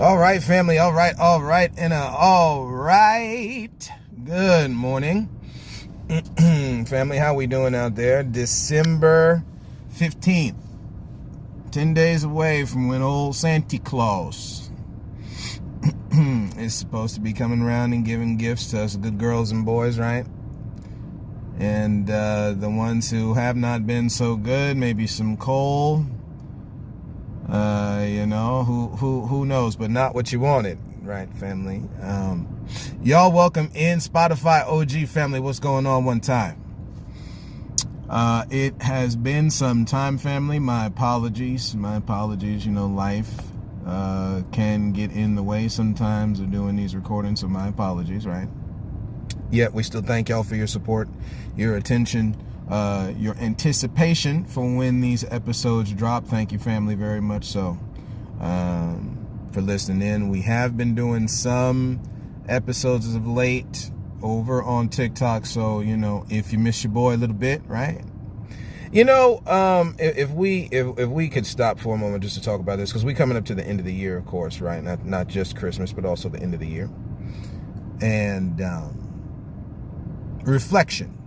All right, family. All right. And all right. Good morning. Family, how we doing out there? December 15th. 10 days away from when old Santa Claus is supposed to be coming around and giving gifts to us good girls and boys, right? And the ones who have not been so good, maybe some coal. Who knows, but not what you wanted, right, family? Y'all welcome in Spotify OG family. What's going on one time? It has been some time, family. My apologies. Life can get in the way sometimes of doing these recordings, so my apologies, right? Yet we still thank y'all for your support, your attention, your anticipation for when these episodes drop. Thank you, family, very much so, for listening in. We have been doing some episodes as of late over on TikTok, so if you miss your boy a little bit, right? If we could stop for a moment just to talk about this, because we're coming up to the end of the year, of course, right? Not just Christmas, but also the end of the year. And reflection.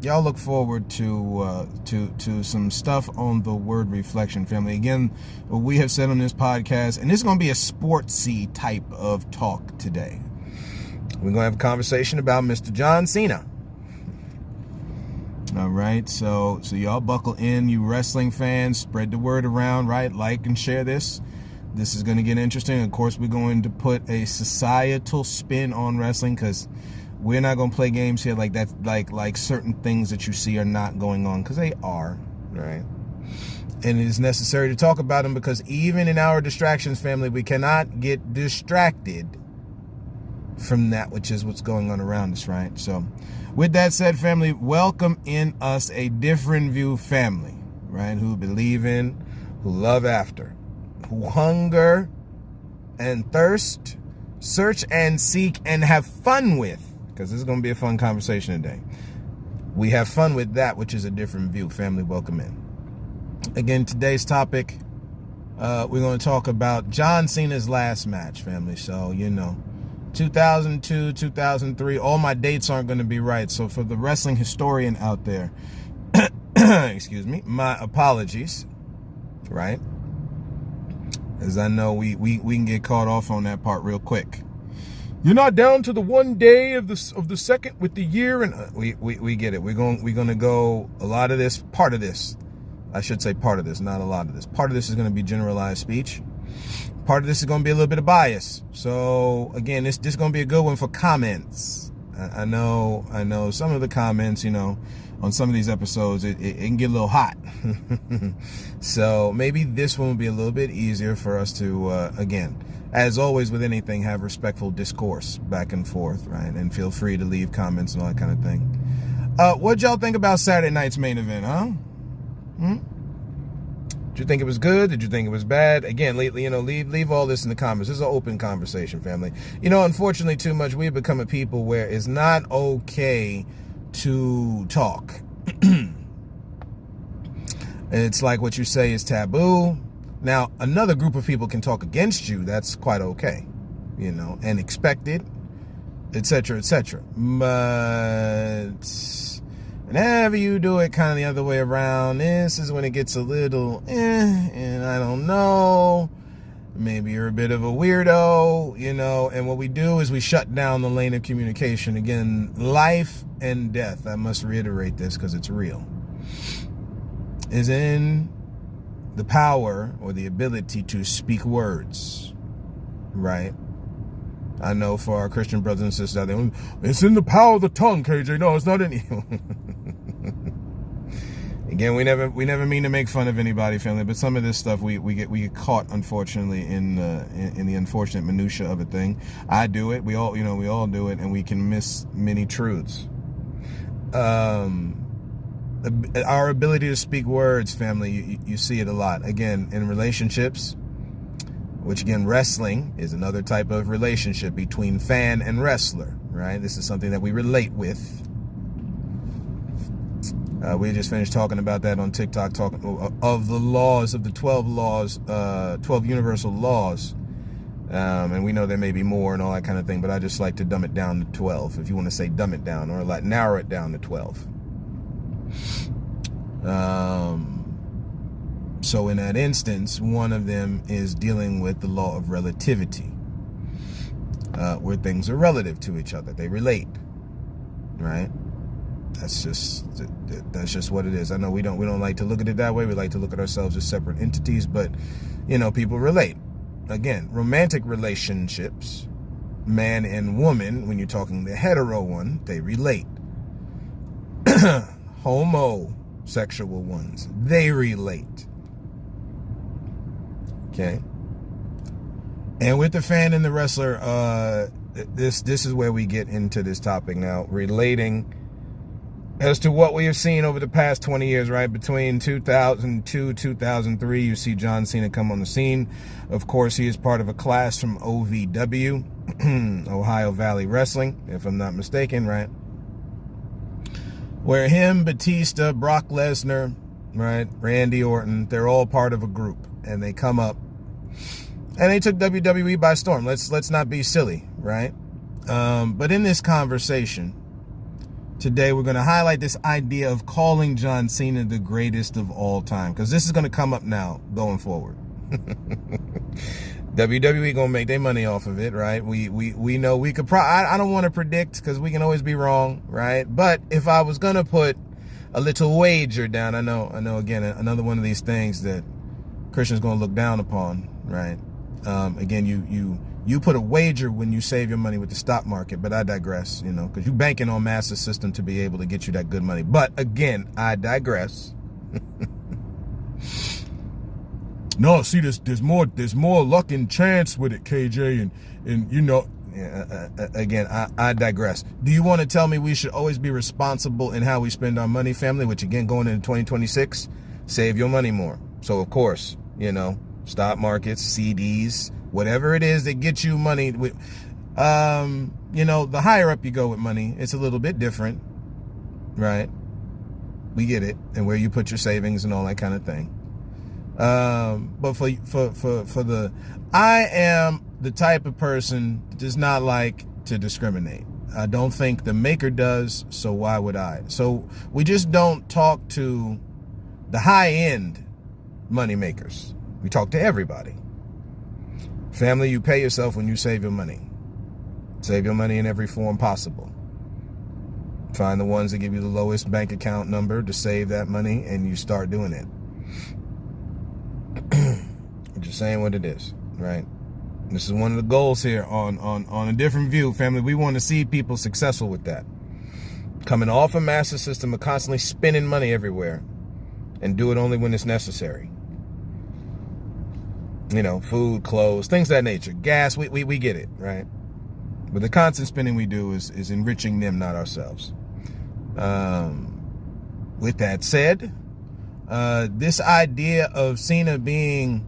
Y'all look forward to some stuff on the word reflection, family. Again, what we have said on this podcast, and this is going to be a sportsy type of talk today. We're going to have a conversation about Mr. John Cena. All right, so y'all buckle in, you wrestling fans. Spread the word around, right? Like and share this. This is going to get interesting. Of course, we're going to put a societal spin on wrestling, because we're not going to play games here like that, like certain things that you see are not going on, because they are, right? And it is necessary to talk about them, because even in our distractions, family, we cannot get distracted from that which is what's going on around us, right? So with that said, family, welcome in us a different view family, right? Who believe in, who love after, who hunger and thirst, search and seek and have fun with, because this is going to be a fun conversation today. We have fun with that, which is a different view. Family, welcome in. Again, today's topic, we're going to talk about John Cena's last match, family. So, 2002, 2003, all my dates aren't going to be right. So for the wrestling historian out there, excuse me, my apologies, right? As I know we can get caught off on that part real quick. You're not down to the one day of the second with the year, and we get it. We're going to go a lot of this. Part of this, I should say, part of this, not a lot of this. Part of this is going to be generalized speech. Part of this is going to be a little bit of bias. So again, this is going to be a good one for comments. I know some of the comments, on some of these episodes, it can get a little hot. So maybe this one will be a little bit easier for us to, again, as always with anything, have respectful discourse back and forth, right? And feel free to leave comments and all that kind of thing. What'd y'all think about Saturday night's main event, huh? Did you think it was good? Did you think it was bad? Again, leave all this in the comments. This is an open conversation, family. Unfortunately, too much, we've become a people where it's not okay to talk. It's like what you say is taboo. Now, another group of people can talk against you. That's quite okay, and expected, etc., etc. But whenever you do it kind of the other way around, this is when it gets a little, and I don't know, maybe you're a bit of a weirdo, and what we do is we shut down the lane of communication. Again, life and death, I must reiterate this because it's real, is in the power or the ability to speak words, right? I know for our Christian brothers and sisters out there, it's in the power of the tongue, KJ. No, it's not in you. Again, we never mean to make fun of anybody, family, but some of this stuff we get caught, unfortunately, in the unfortunate minutia of a thing. I do it. We all do it, and we can miss many truths. Our ability to speak words, family, you see it a lot. Again, in relationships, which again, wrestling is another type of relationship between fan and wrestler, right? This is something that we relate with. We just finished talking about that on TikTok, talking of the laws, of the 12 laws, 12 universal laws And we know there may be more and all that kind of thing, but I just like to dumb it down to 12, if you want to say dumb it down, or like narrow it down to 12. So in that instance, one of them is dealing with the law of relativity, where things are relative to each other. They relate, right? That's just what it is. I know we don't like to look at it that way. We like to look at ourselves as separate entities, but people relate. Again, romantic relationships, man and woman, when you're talking the hetero one, they relate. Homosexual ones, they relate. Okay. And with the fan and the wrestler, this is where we get into this topic now, relating as to what we have seen over the past 20 years, right? Between 2002, 2003, you see John Cena come on the scene. Of course, he is part of a class from OVW, Ohio Valley Wrestling, if I'm not mistaken, right? Where him, Batista, Brock Lesnar, right, Randy Orton, they're all part of a group, and they come up and they took WWE by storm. Let's not be silly, right? But in this conversation today, we're going to highlight this idea of calling John Cena the greatest of all time, because this is going to come up now going forward. WWE gonna make their money off of it, right? We know we could. I don't want to predict because we can always be wrong, right? But if I was gonna put a little wager down, I know. Again, another one of these things that Christians gonna look down upon, right? Again, you put a wager when you save your money with the stock market, but I digress, because you're banking on master system to be able to get you that good money. But again, I digress. No, see, there's more luck and chance with it, KJ, and again, I digress. Do you want to tell me we should always be responsible in how we spend our money, family? Which again, going into 2026, save your money more. So of course, stock markets, CDs, whatever it is that gets you money. With, the higher up you go with money, it's a little bit different, right? We get it, and where you put your savings and all that kind of thing. But I am the type of person that does not like to discriminate. I don't think the maker does, so why would I? So we just don't talk to the high-end money makers. We talk to everybody. Family, you pay yourself when you save your money. Save your money in every form possible. Find the ones that give you the lowest bank account number to save that money, and you start doing it. I'm just saying what it is, right? This is one of the goals here on a different view, family. We want to see people successful with that. Coming off a master system of constantly spending money everywhere, and do it only when it's necessary. Food, clothes, things of that nature. Gas, we get it, right? But the constant spending we do is enriching them, not ourselves. With that said, this idea of Cena being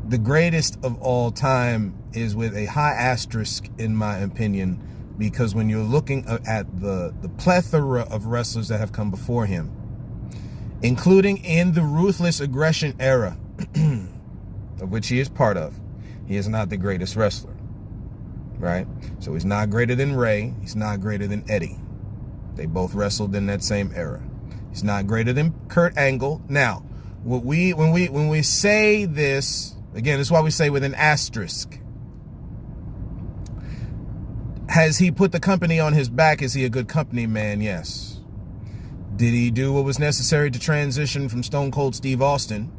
the greatest of all time is with a high asterisk, in my opinion, because when you're looking at the plethora of wrestlers that have come before him, including in the ruthless aggression era, of which he is part of, he is not the greatest wrestler, right? So he's not greater than Ray. He's not greater than Eddie. They both wrestled in that same era. He's not greater than Kurt Angle. Now, when we say this, again, this is why we say with an asterisk. Has he put the company on his back? Is he a good company man? Yes. Did he do what was necessary to transition from Stone Cold Steve Austin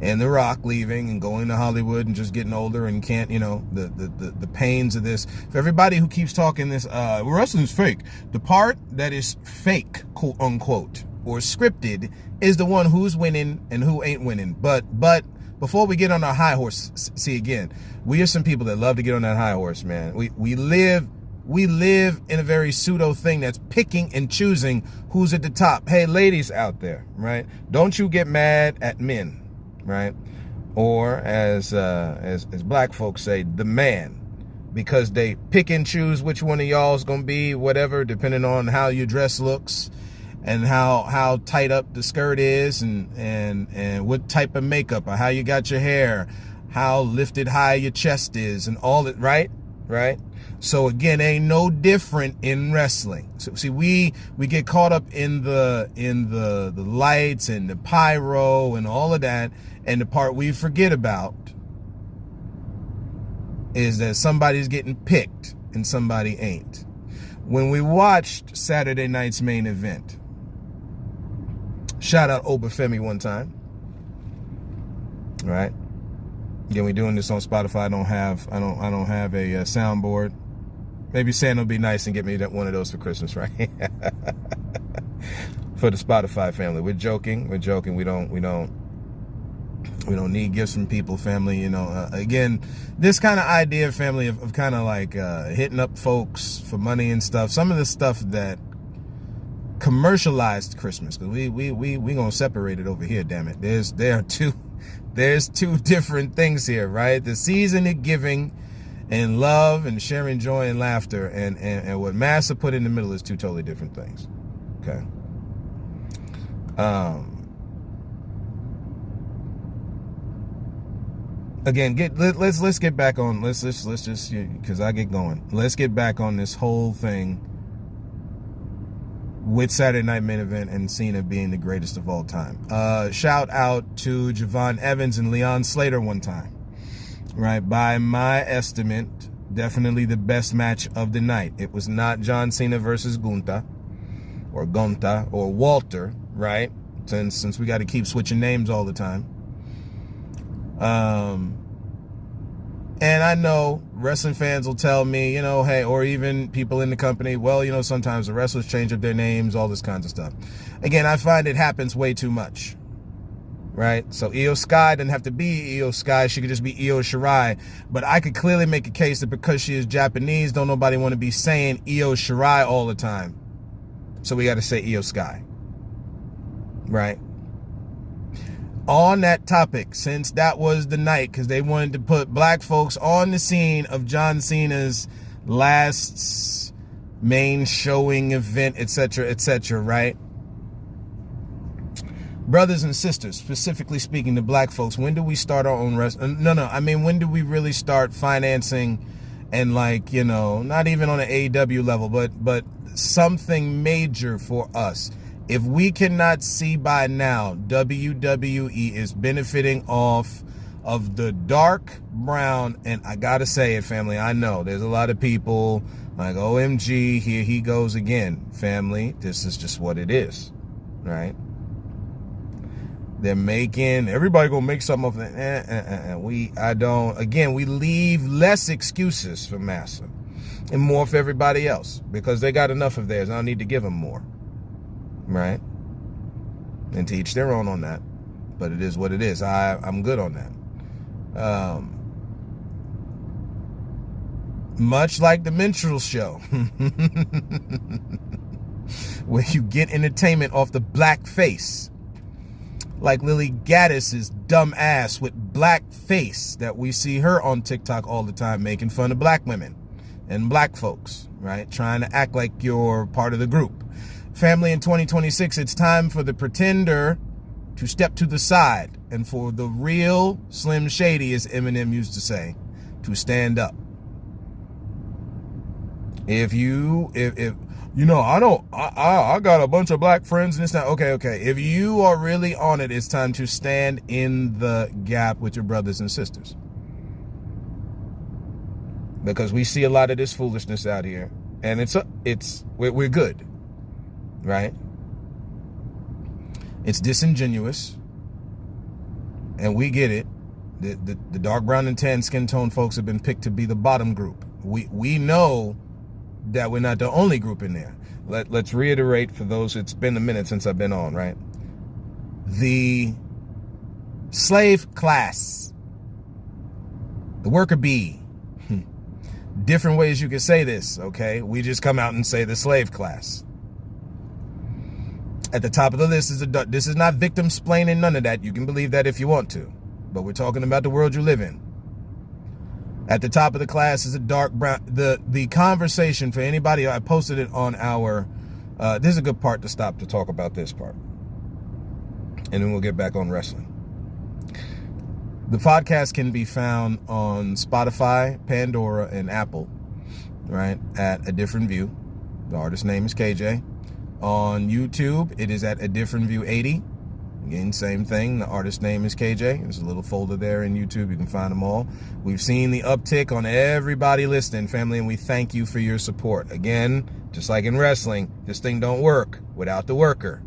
and The Rock leaving and going to Hollywood and just getting older and can't, the pains of this? For everybody who keeps talking this, wrestling's fake. The part that is fake, quote unquote, or scripted is the one who's winning and who ain't winning. But before we get on our high horse, see again, we are some people that love to get on that high horse, man. We live in a very pseudo thing that's picking and choosing who's at the top. Hey, ladies out there, right? Don't you get mad at men. Right? Or as black folks say, the man, because they pick and choose which one of y'all is gonna be whatever, depending on how your dress looks and how tight up the skirt is and what type of makeup or how you got your hair, how lifted high your chest is and all that, right? Right? So again, ain't no different in wrestling. So see, we get caught up in the lights and the pyro and all of that, and the part we forget about is that somebody's getting picked and somebody ain't. When we watched Saturday night's main event, shout out Obafemi one time, right? Again, we're doing this on Spotify. I don't have a soundboard. Maybe Santa will be nice and get me one of those for Christmas, right? For the Spotify family. We're joking. We don't need gifts from people, family. You know, again, this kind of idea, family, of kind of like hitting up folks for money and stuff. Some of the stuff that commercialized Christmas, because we gonna separate it over here. Damn it, there's two different things here, right? The season of giving and love and sharing joy and laughter, and what Massa put in the middle is two totally different things. Okay. Again, let's get back on. Let's just, because I get going. Let's get back on this whole thing with Saturday Night Main Event and Cena being the greatest of all time. Shout out to Javon Evans and Leon Slater one time. Right, by my estimate, definitely the best match of the night. It was not John Cena versus Gunta or Walter, right? Since we got to keep switching names all the time. And I know wrestling fans will tell me, hey, or even people in the company, well, sometimes the wrestlers change up their names, all this kinds of stuff. Again, I find it happens way too much. Right? So Io Sky doesn't have to be Io Sky. She could just be Io Shirai. But I could clearly make a case that because she is Japanese, don't nobody want to be saying Io Shirai all the time. So we got to say Io Sky. Right? On that topic, since that was the night, because they wanted to put black folks on the scene of John Cena's last main showing event, etc., right? Brothers and sisters, specifically speaking to black folks, when do we start our own wrestling? When do we really start financing and not even on an AEW level, but something major for us? If we cannot see by now, WWE is benefiting off of the dark brown, and I gotta say it, family, I know there's a lot of people like, OMG, here he goes again. Family, this is just what it is, right? They're everybody gonna make something of it. We leave less excuses for Massa and more for everybody else because they got enough of theirs. I don't need to give them more, right? And to each their own on that, but it is what it is. I'm good on that. Much like the minstrel show, where you get entertainment off the black face. Like Lily Gaddis's dumb ass with black face that we see her on TikTok all the time making fun of black women and black folks, right? Trying to act like you're part of the group. Family, in 2026, it's time for the pretender to step to the side and for the real Slim Shady, as Eminem used to say, to stand up. I got a bunch of black friends and it's not okay. If you are really on it, it's time to stand in the gap with your brothers and sisters. Because we see a lot of this foolishness out here, and we're good, right? It's disingenuous, and we get it. The dark brown and tan skin tone folks have been picked to be the bottom group. We know that we're not the only group in there. Let's reiterate for those, it's been a minute since I've been on, right? The slave class, the worker bee, different ways you could say this, okay? We just come out and say the slave class. At the top of the list this is not victim splaining, none of that. You can believe that if you want to, but we're talking about the world you live in. At the top of the class is a dark brown. The conversation for anybody, I posted it on our, this is a good part to stop to talk about this part. And then we'll get back on wrestling. The podcast can be found on Spotify, Pandora, and Apple, right, at A Different View. The artist's name is KJ. On YouTube, it is at A Different View 80. Again, same thing. The artist's name is KJ. There's a little folder there in YouTube. You can find them all. We've seen the uptick on everybody listening, family, and we thank you for your support. Again, just like in wrestling, this thing don't work without the worker.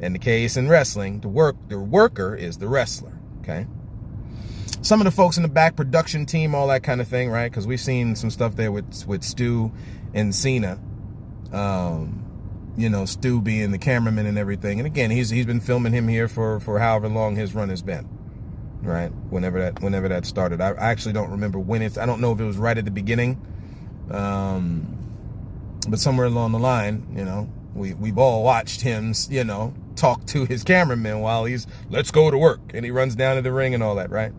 In the case in wrestling, the worker is the wrestler, okay? Some of the folks in the back, production team, all that kind of thing, right? Because we've seen some stuff there with Stu and Cena. You know, Stu being the cameraman and everything. And again, he's been filming him here for however long his run has been, right? Whenever that started. I actually don't remember when I don't know if it was right at the beginning, but somewhere along the line, you know, we've all watched him, you know, talk to his cameraman while he's, let's go to work, and he runs down to the ring and all that, right?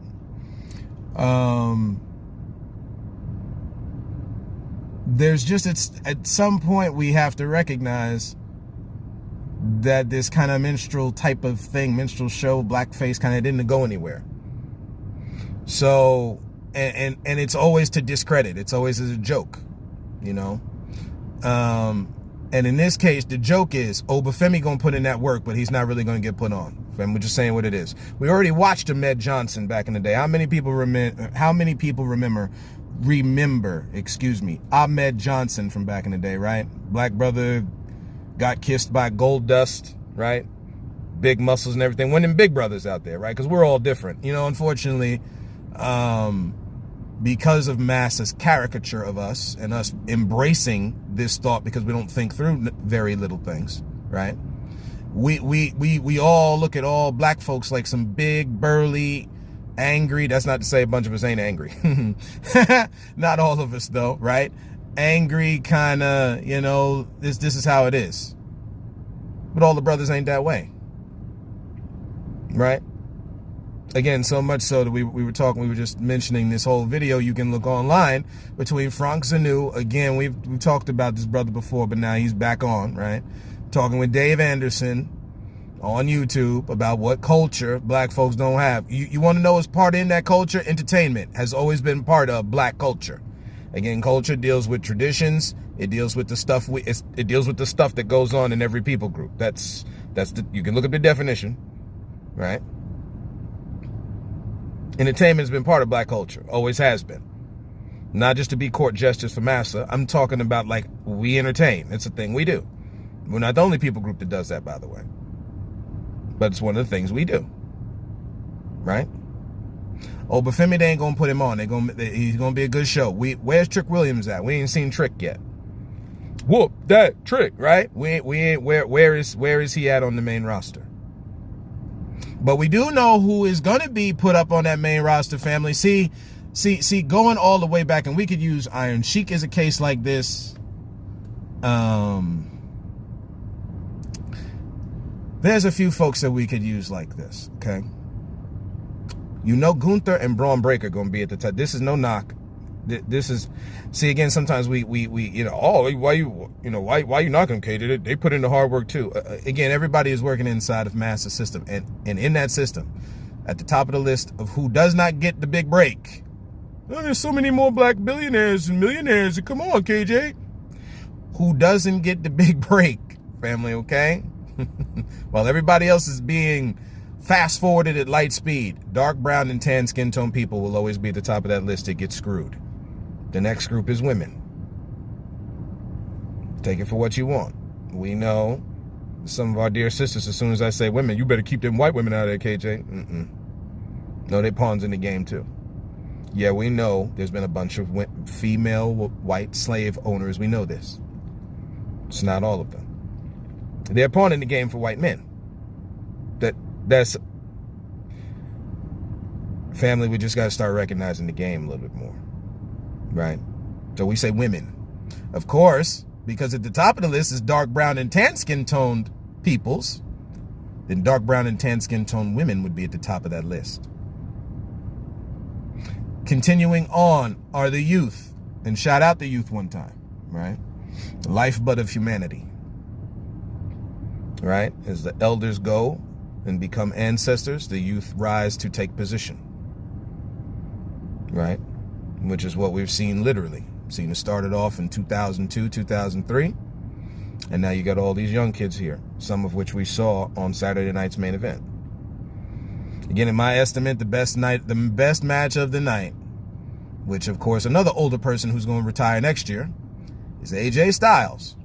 There's just, at some point we have to recognize that this kind of minstrel type of thing, minstrel show, blackface, kind of didn't go anywhere. So, and it's always to discredit. It's always as a joke, you know. And in this case, the joke is, Obafemi gonna put in that work, but he's not really gonna get put on. And we're just saying what it is. We already watched Ahmed Johnson back in the day. How many people remember? Ahmed Johnson from back in the day, right? Black brother got kissed by gold dust, right? Big muscles and everything. One of them big brothers out there, right? Because we're all different. You know, unfortunately, because of Massa's caricature of us and us embracing this thought because we don't think through very little things, right? We all look at all black folks like some big, burly, angry. That's not to say a bunch of us ain't angry. Not all of us though, right? Angry, kind of, you know, this is how it is. But all the brothers ain't that way, right? Again, so much so that we were just mentioning this whole video. You can look online between Frank Zanu. Again, we've talked about this brother before, but now he's back on, right? Talking with Dave Anderson on YouTube about what culture black folks don't have. You want to know what's part in that culture? Entertainment has always been part of black culture. Again, culture deals with traditions. It deals with the stuff it deals with the stuff that goes on in every people group. You can look up the definition, right? Entertainment's been part of black culture, always has been. Not just to be court jesters for massa. I'm talking about, like, we entertain. It's a thing we do. We're not the only people group that does that, by the way. But it's one of the things we do, right? Obafemi, they ain't gonna put him on. He's gonna be a good show. Where's Trick Williams at? We ain't seen Trick yet. Whoop that Trick, right? We ain't. Where is he at on the main roster? But we do know who is gonna be put up on that main roster, family. See, going all the way back, and we could use Iron Sheik as a case like this. There's a few folks that we could use like this, okay? You know, Gunther and Braun Breaker going to be at the top. This is no knock. This is, see, again, sometimes we you know, oh, why you knock them, KJ? They put in the hard work too. Again, everybody is working inside of Master's system, and in that system, at the top of the list of who does not get the big break. Oh, there's so many more black billionaires and millionaires. Come on, KJ. Who doesn't get the big break, family? Okay. While everybody else is being fast forwarded at light speed, dark brown and tan skin tone people will always be at the top of that list that get screwed. The next group is women. Take it for what you want. We know some of our dear sisters, as soon as I say women, you better keep them white women out of there, KJ. No, they pawns in the game too. Yeah, we know there's been a bunch of female white slave owners. We know this. It's not all of them. They're pawn in the game for white men. That's family. We just got to start recognizing the game a little bit more, right? So we say women, of course, because at the top of the list is dark brown and tan skin toned peoples. Then dark brown and tan skin toned women would be at the top of that list. Continuing on are the youth, and shout out the youth one time, right? The lifeblood of humanity, right? As the elders go and become ancestors, the youth rise to take position. right? Which is what we've seen literally. Cena started off in 2002, 2003, and now you got all these young kids here, some of which we saw on Saturday night's main event. Again, in my estimate, the best match of the night, which of course another older person who's going to retire next year, is AJ Styles,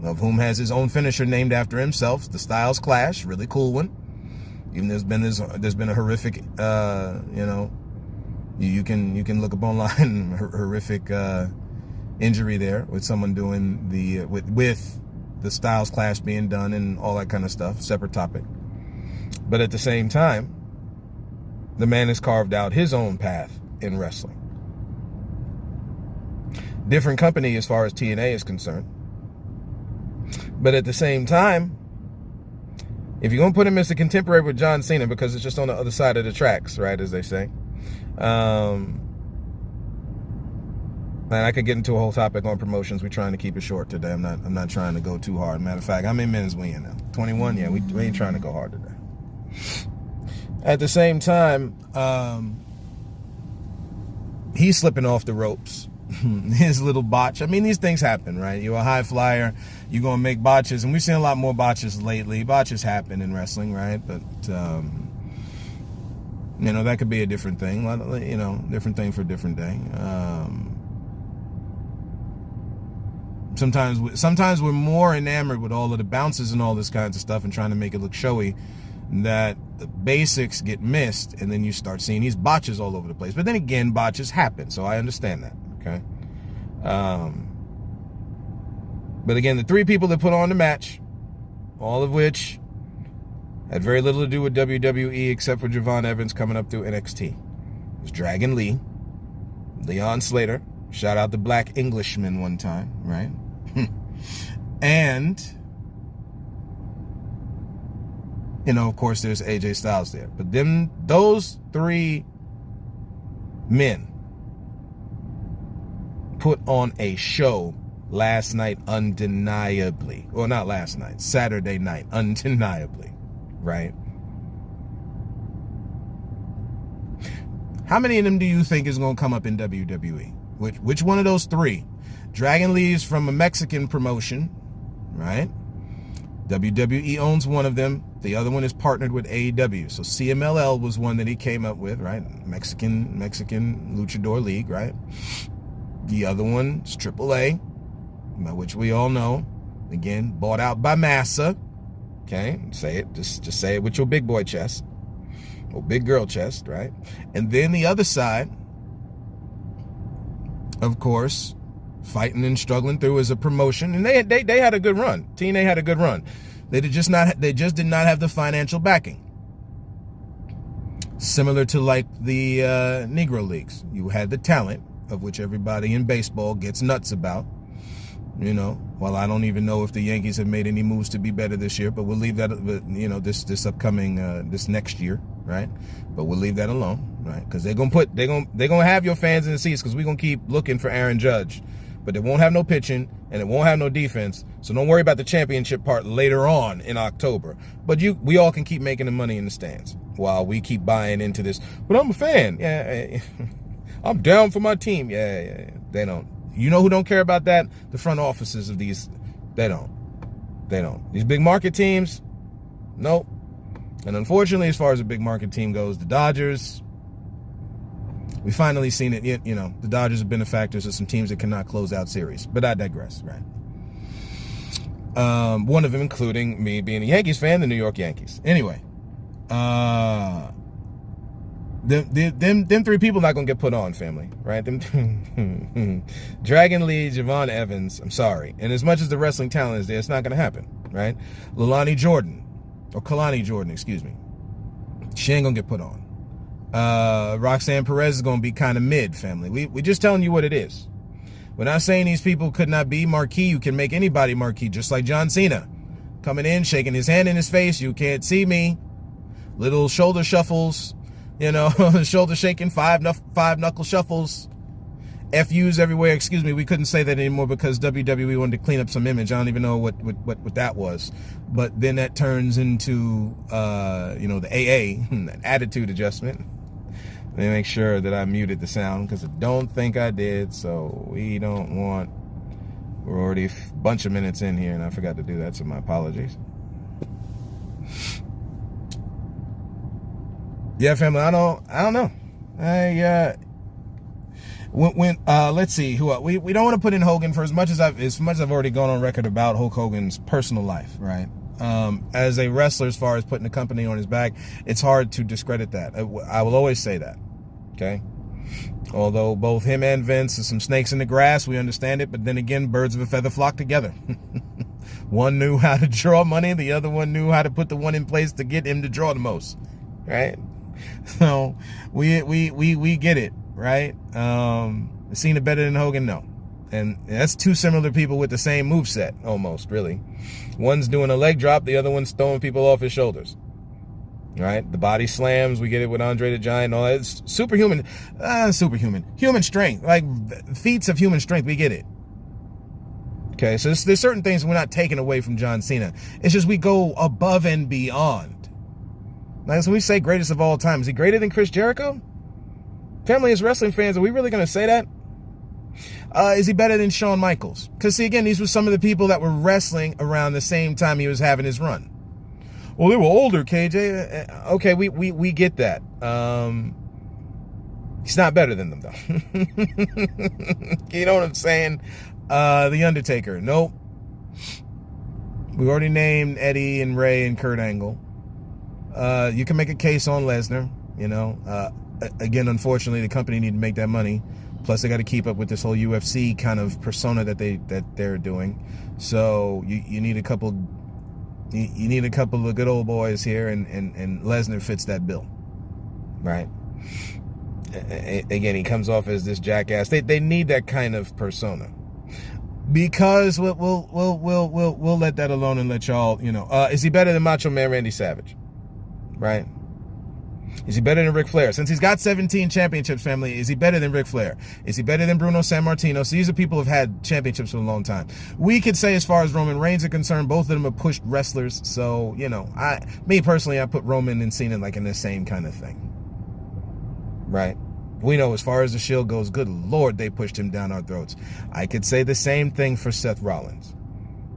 of whom has his own finisher named after himself, the Styles Clash, really cool one. Even there's been a horrific, you can look up online horrific injury there with someone doing with the Styles Clash being done and all that kind of stuff. Separate topic. But at the same time, the man has carved out his own path in wrestling. Different company as far as TNA is concerned. But at the same time, if you're going to put him as a contemporary with John Cena, because it's just on the other side of the tracks, right, as they say. And I could get into a whole topic on promotions. We're trying to keep it short today. I'm not trying to go too hard. Matter of fact, how many minutes we in now? 21? Yeah, we ain't trying to go hard today. At the same time, he's slipping off the ropes. His little botch. I mean, these things happen, right? You're a high flyer. You're going to make botches. And we've seen a lot more botches lately. Botches happen in wrestling, right? But, that could be a different thing. Different thing for a different day. Sometimes we're more enamored with all of the bounces and all this kinds of stuff and trying to make it look showy that the basics get missed, and then you start seeing these botches all over the place. But then again, botches happen, so I understand that, okay? But again, the three people that put on the match, all of which had very little to do with WWE except for Javon Evans coming up through NXT. It was Dragon Lee, Leon Slater, shout out the Black Englishman one time, right? And, of course, there's AJ Styles there. But those three men put on a show last night undeniably. Well, not last night, Saturday night, undeniably, right? How many of them do you think is going to come up in WWE? Which one of those three? Dragon Lee is from a Mexican promotion, right? WWE owns one of them. The other one is partnered with AEW. So CMLL was one that he came up with, right? Mexican Luchador League, right? The other one is AAA, by which we all know. Again, bought out by Massa. Okay, say it. Just say it with your big boy chest. Or big girl chest, right? And then the other side, of course, fighting and struggling through is a promotion, and they had a good run. TNA had a good run. They just did not have the financial backing. Similar to like the Negro Leagues, you had the talent, of which everybody in baseball gets nuts about. Well, I don't even know if the Yankees have made any moves to be better this year, but we'll leave that. This upcoming this next year, right? But we'll leave that alone, right? Because they're gonna have your fans in the seats, because we're gonna keep looking for Aaron Judge, but they won't have no pitching and it won't have no defense. So don't worry about the championship part later on in October. But we all can keep making the money in the stands while we keep buying into this. But I'm a fan. Yeah, I'm down for my team. Yeah. They don't. You know who don't care about that? The front offices of these. They don't. These big market teams, nope. And unfortunately, as far as a big market team goes, the Dodgers, we finally seen it. The Dodgers are benefactors of some teams that cannot close out series. But I digress, right? One of them, including me being a Yankees fan, the New York Yankees. Anyway, them three people not gonna get put on, family, right? Dragon Lee, Javon Evans, I'm sorry. And as much as the wrestling talent is there, it's not gonna happen, right? Kalani Jordan, excuse me. She ain't gonna get put on. Roxanne Perez is gonna be kind of mid, family. We just telling you what it is. We're not saying these people could not be marquee. You can make anybody marquee, just like John Cena. Coming in, shaking his hand in his face, you can't see me. Little shoulder shuffles, shoulder shaking, five knuckle shuffles, FUs everywhere. Excuse me, we couldn't say that anymore because WWE wanted to clean up some image. I don't even know what that was. But then that turns into, the AA, attitude adjustment. Let me make sure that I muted the sound because I don't think I did. So we don't want. We're already a bunch of minutes in here, and I forgot to do that. So my apologies. Yeah, family. I don't know. Let's see who we don't want to put in Hogan for as much as I've already gone on record about Hulk Hogan's personal life, right? As a wrestler, as far as putting a company on his back, it's hard to discredit that. I will always say that. Okay. Although both him and Vince are some snakes in the grass, we understand it. But then again, birds of a feather flock together. One knew how to draw money, the other one knew how to put the one in place to get him to draw the most, right? So we get it, right? Cena better than Hogan? No. And that's two similar people with the same moveset, almost, really. One's doing a leg drop, the other one's throwing people off his shoulders. Right? The body slams, we get it with Andre the Giant, all that. It's superhuman. Human strength. Like, feats of human strength, we get it. Okay, so there's certain things we're not taking away from John Cena. It's just we go above and beyond. Like, so we say greatest of all time. Is he greater than Chris Jericho? Family, as wrestling fans, are we really going to say that? Is he better than Shawn Michaels? Because, see, again, these were some of the people that were wrestling around the same time he was having his run. Well, they were older, KJ. Okay, we get that. He's not better than them, though. You know what I'm saying? The Undertaker. Nope. We already named Eddie and Ray and Kurt Angle. You can make a case on Lesnar, you know. Again, unfortunately, the company need to make that money. Plus, they got to keep up with this whole UFC kind of persona that they're doing. So you need a couple. You need a couple of good old boys here, and Lesnar fits that bill, right? Again, he comes off as this jackass. They need that kind of persona, because we'll let that alone and let y'all, you know. Is he better than Macho Man Randy Savage? Right? Is he better than Ric Flair? Since he's got 17 championships, family, is he better than Ric Flair? Is he better than Bruno Sammartino? So these are people who have had championships for a long time. We could say, as far as Roman Reigns are concerned, both of them are pushed wrestlers. So, you know, me personally, I put Roman and Cena like in the same kind of thing. Right? We know as far as the Shield goes, good Lord, they pushed him down our throats. I could say the same thing for Seth Rollins.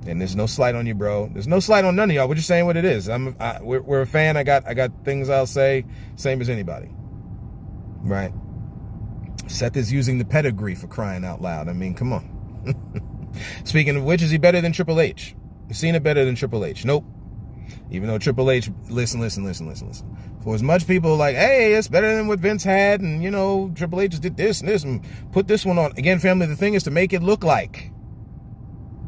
And there's no slight on you, bro. There's no slight on none of y'all. We're just saying what it is. We're a fan. I got things I'll say, same as anybody. Right? Seth is using the pedigree, for crying out loud. I mean, come on. Speaking of which, is he better than Triple H? Is Cena better than Triple H? Nope. Even though Triple H, listen. For as much people like, hey, it's better than what Vince had, and, you know, Triple H just did this and this and put this one on. Again, family, the thing is to make it look like.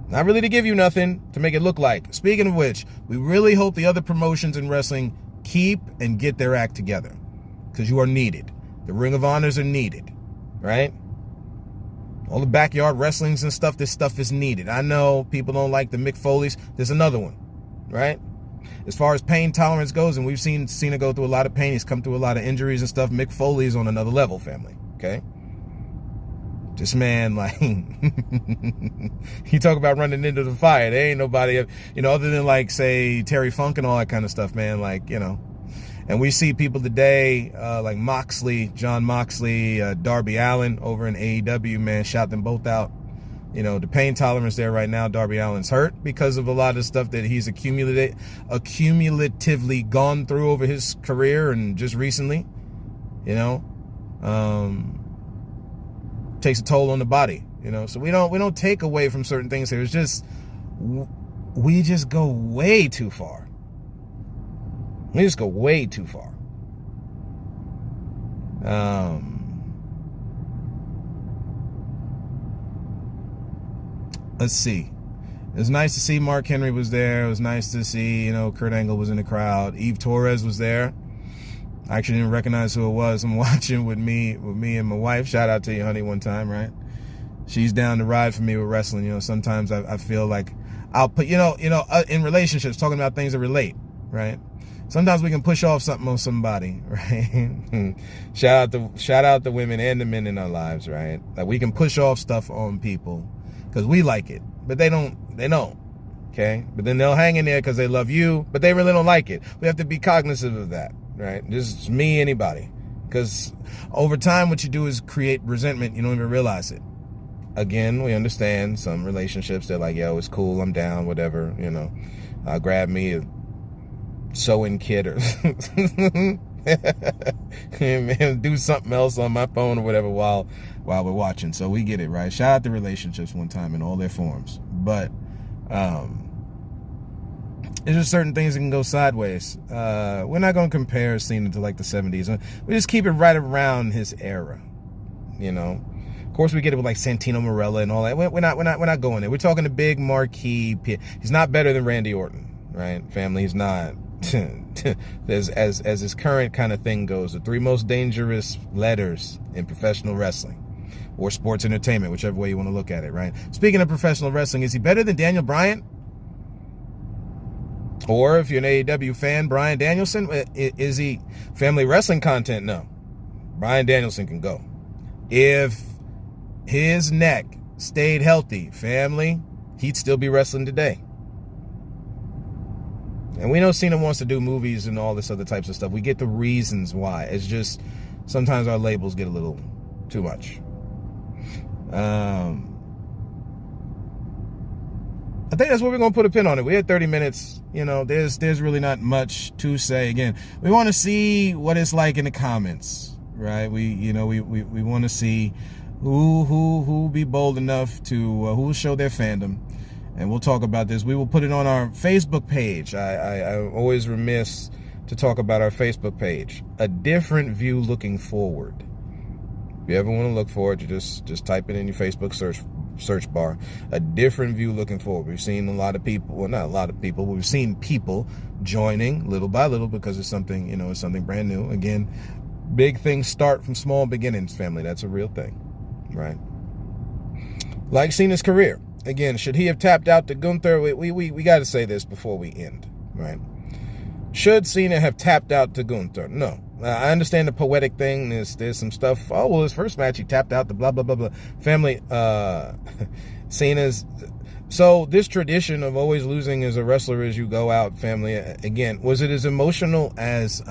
Not really to give you nothing, to make it look like. Speaking of which, we really hope the other promotions in wrestling keep and get their act together, because you are needed. The Ring of Honors are needed, right? All the backyard wrestlings and stuff, this stuff is needed. I know people don't like the Mick Foleys. There's another one, right? As far as pain tolerance goes, and we've seen Cena go through a lot of pain. He's come through a lot of injuries and stuff. Mick Foley is on another level, family, okay? This man, like, you talk about running into the fire. There ain't nobody, you know, other than, like, say, Terry Funk and all that kind of stuff, man. Like, you know. And we see people today, like Moxley, John Moxley, Darby Allin over in AEW, man. Shout them both out. You know, the pain tolerance there right now, Darby Allin's hurt because of a lot of stuff that he's accumulatively gone through over his career and just recently, you know. Takes a toll on the body, you know. So we don't take away from certain things here. It's just we just go way too far. We just go way too far. Let's see. It was nice to see Mark Henry was there. It was nice to see, you know, Kurt Angle was in the crowd. Eve Torres was there. I actually didn't recognize who it was. I'm watching with me and my wife. Shout out to you, honey, one time, right? She's down to ride for me with wrestling. You know, sometimes I feel like I'll put, in relationships, talking about things that relate, right? Sometimes we can push off something on somebody, right? Shout out the women and the men in our lives, right? Like, we can push off stuff on people because we like it, but they don't, okay? But then they'll hang in there because they love you, but they really don't like it. We have to be cognizant of that. Right? Just me, anybody. Because over time, what you do is create resentment. You don't even realize it. Again, we understand some relationships. They're like, yo, it's cool. I'm down, whatever. Grab me a sewing kit or do something else on my phone or whatever while we're watching. So we get it, right? Shout out to relationships one time in all their forms. But there's just certain things that can go sideways. We're not going to compare Cena to like the 70s. We just keep it right around his era. Of course, we get it with like Santino Marella and all that. We're not going there. We're talking the big marquee. He's not better than Randy Orton, right? Family, he's not. as his current kind of thing goes, the 3 most dangerous letters in professional wrestling or sports entertainment, whichever way you want to look at it, right? Speaking of professional wrestling, is he better than Daniel Bryan? Or if you're an AEW fan, Bryan Danielson, is he family wrestling content? No. Bryan Danielson can go. If his neck stayed healthy, family, he'd still be wrestling today. And we know Cena wants to do movies and all this other types of stuff. We get the reasons why. It's just sometimes our labels get a little too much. I think that's where we're going to put a pin on it. We had 30 minutes. There's really not much to say. Again, we want to see what it's like in the comments, right? We want to see who be bold enough to who will show their fandom. And we'll talk about this. We will put it on our Facebook page. I'm always remiss to talk about our Facebook page. A different view looking forward. If you ever want to look for it, you just type it in your Facebook search bar. A different view looking forward. We've seen a lot of people, well, not a lot of people, but we've seen people joining little by little because it's something, it's something brand new. Again, big things start from small beginnings, family. That's a real thing, right? Like Cena's career. Again, should he have tapped out to Gunther? We got to say this before we end, right? Should Cena have tapped out to Gunther? No. I understand the poetic thing. There's some stuff. Oh, well, his first match, he tapped out to blah, blah, blah, blah. Family, Cena's. So this tradition of always losing as a wrestler as you go out, family, again, was it as emotional as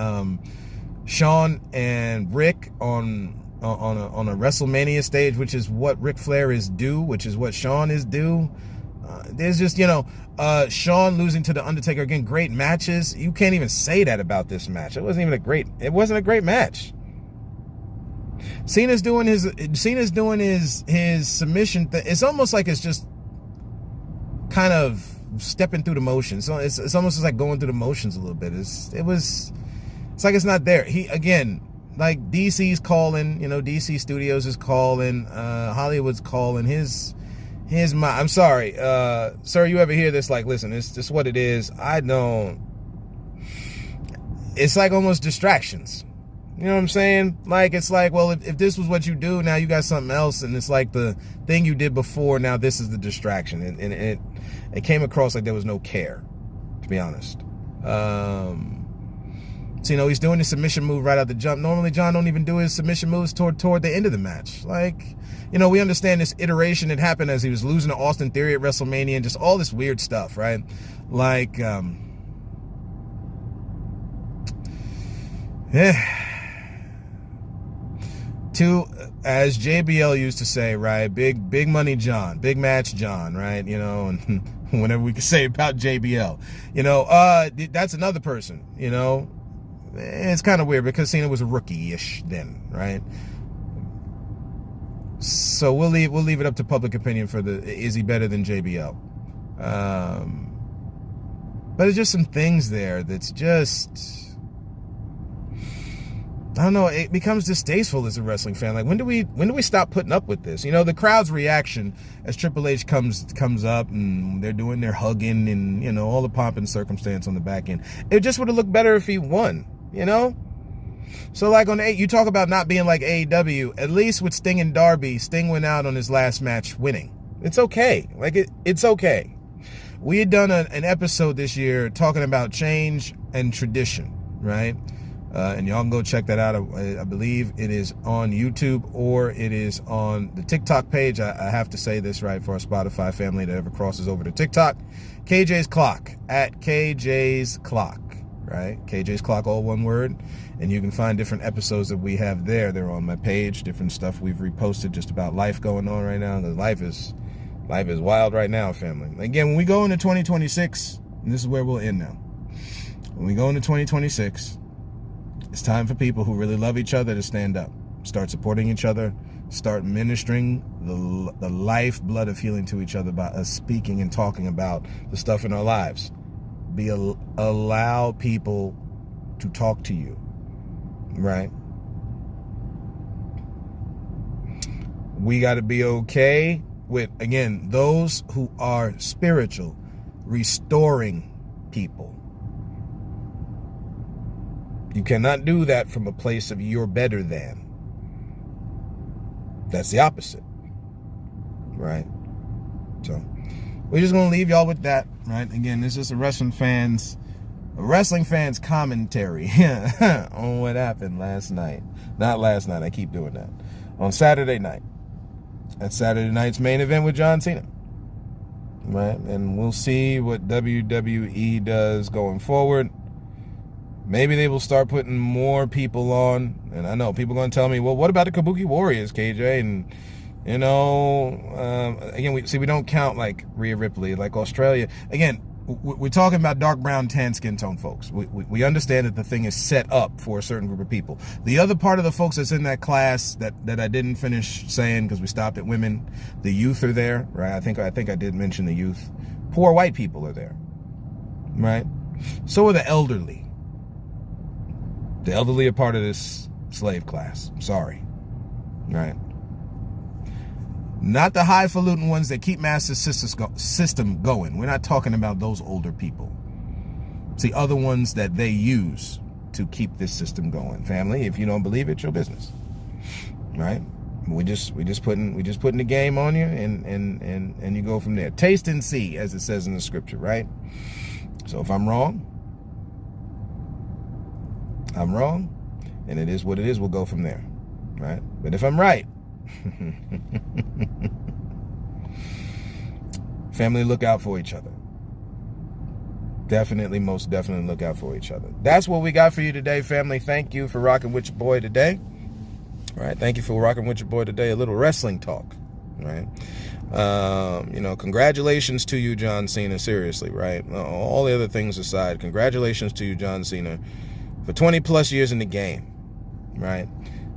Shawn and Rick on a WrestleMania stage, which is what Ric Flair is due, which is what Shawn is due? There's just, Shawn losing to The Undertaker. Again, great matches. You can't even say that about this match. It wasn't a great match. Cena's doing his submission thing. It's almost like it's just kind of stepping through the motions. So it's almost like going through the motions a little bit. It's like it's not there. He, again, like DC's calling, DC Studios is calling, Hollywood's calling. I'm sorry, sir, you ever hear this? Like, listen, it's just what it is. It's like almost distractions. You know what I'm saying? Like, it's like, well, if this was what you do, now you got something else, and it's like the thing you did before, now this is the distraction. And it came across like there was no care, to be honest. So, he's doing the submission move right out the jump. Normally, John don't even do his submission moves toward the end of the match. Like, we understand this iteration that happened as he was losing to Austin Theory at WrestleMania and just all this weird stuff, right? Like, as JBL used to say, right? Big money John, big match John, right? And whenever we could say about JBL, that's another person, It's kind of weird because Cena was a rookie-ish then, right? So we'll leave it up to public opinion for is he better than JBL? But there's just some things there that's just, I don't know, it becomes distasteful as a wrestling fan. Like, when do we stop putting up with this? The crowd's reaction as Triple H comes up and they're doing their hugging and, all the pomp and circumstance on the back end. It just would have looked better if he won, So like you talk about not being like AEW, at least with Sting and Darby, Sting went out on his last match winning. It's okay. Like it's okay. We had done an episode this year talking about change and tradition, right? And y'all can go check that out. I believe it is on YouTube or it is on the TikTok page. I have to say this right for our Spotify family that ever crosses over to TikTok. KJ's Clock, at KJ's Clock, right? KJ's Clock, all one word. And you can find different episodes that we have there. They're on my page, different stuff we've reposted just about life going on right now. Life is wild right now, family. Again, when we go into 2026, and this is where we'll end now. When we go into 2026, it's time for people who really love each other to stand up, start supporting each other, start ministering the lifeblood of healing to each other by us speaking and talking about the stuff in our lives. Allow people to talk to you, right? We got to be okay with, again, those who are spiritual, restoring people. You cannot do that from a place of you're better than. That's the opposite, right? So we're just going to leave y'all with that, right? Again, this is a wrestling fans commentary on what happened last night. Not last night, I keep doing that. On Saturday night. That's Saturday night's main event with John Cena, right? And we'll see what WWE does going forward. Maybe they will start putting more people on. And I know people are going to tell me, well, what about the Kabuki Warriors, KJ? And, you know, again, we don't count like Rhea Ripley, like Australia. Again, we're talking about dark brown, tan skin tone folks. We understand that the thing is set up for a certain group of people. The other part of the folks that's in that class that I didn't finish saying because we stopped at women, the youth are there, right? I think I did mention the youth. Poor white people are there, right? So are the elderly. The elderly are part of this slave class. I'm sorry, right? Not the highfalutin ones that keep master system going. We're not talking about those older people. It's the other ones that they use to keep this system going. Family, if you don't believe it, your business, right? We just putting the game on you, and you go from there. Taste and see, as it says in the scripture, right? So if I'm wrong, I'm wrong, and it is what it is. We'll go from there, right? But if I'm right, family, look out for each other. Definitely, most definitely look out for each other. That's what we got for you today, family. Thank you for rocking with your boy today. All right, thank you for rocking with your boy today. A little wrestling talk, right? You know, congratulations to you, John Cena. Seriously, right? All the other things aside, congratulations to you, John Cena, for 20 plus years in the game, right?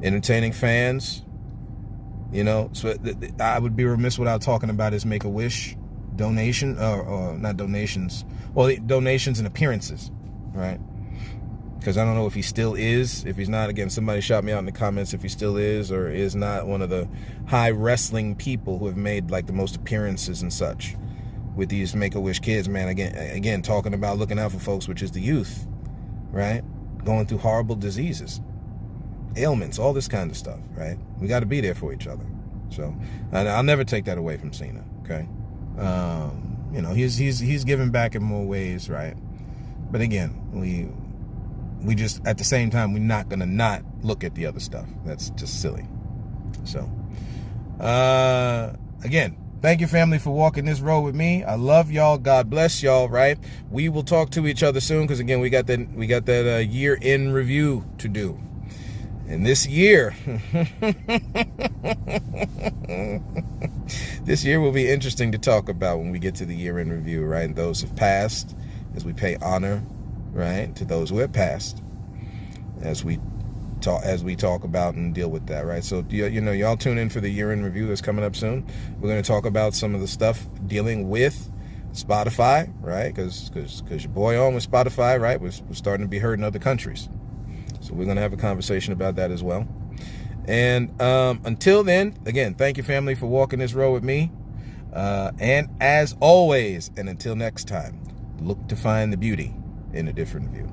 Entertaining fans. You know, so I would be remiss without talking about his Make-A-Wish donation, or not donations, well, donations and appearances, right? Because I don't know if he still is. If he's not, again, somebody shout me out in the comments if he still is or is not one of the high wrestling people who have made like the most appearances and such with these Make-A-Wish kids, man. Again, talking about looking out for folks, which is the youth, right? Going through horrible diseases, ailments, all this kind of stuff, right? We got to be there for each other. So I'll never take that away from Cena, okay? You know, he's giving back in more ways, right? But again, we just, at the same time, we're not going to not look at the other stuff. That's just silly. So, again, thank you, family, for walking this road with me. I love y'all. God bless y'all, right? We will talk to each other soon because, again, we got that year-end review to do. And this year, this year will be interesting to talk about when we get to the year-end review, right? And those who've passed, as we pay honor, right, to those who have passed, as we talk about and deal with that, right? So you know, y'all tune in for the year-end review that's coming up soon. We're going to talk about some of the stuff dealing with Spotify, right? Because your boy on with Spotify, right, was starting to be heard in other countries. So we're going to have a conversation about that as well. And until then, again, thank you, family, for walking this road with me. And as always, and until next time, look to find the beauty in a different view.